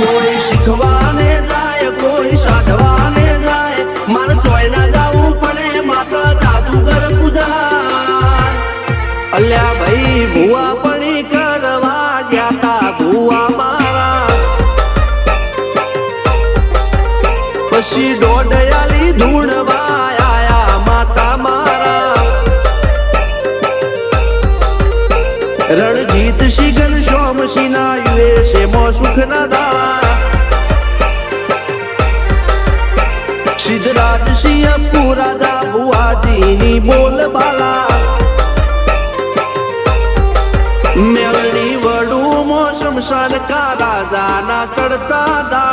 કોઈ શીખવાને જાય કોઈ સાધવાને જાય મારે ચોય ના જવું પડે માતા જાદુગર પૂજા અલ્યા ભાઈ ભુવા પણી કરવા જ્યાતા ભુવા મારા પછી દોડયાલી ધૂણવા આયા માતા મારા રણજીત શિગન સોમસી ના યુએસે મો સુખ ના દાળા સિદ્ધરાજ સિંહ પુરાજા ભુવાજીની બોલ બાલા મેલની વડું મો શમશાન કા રાજા ના ચડતા દા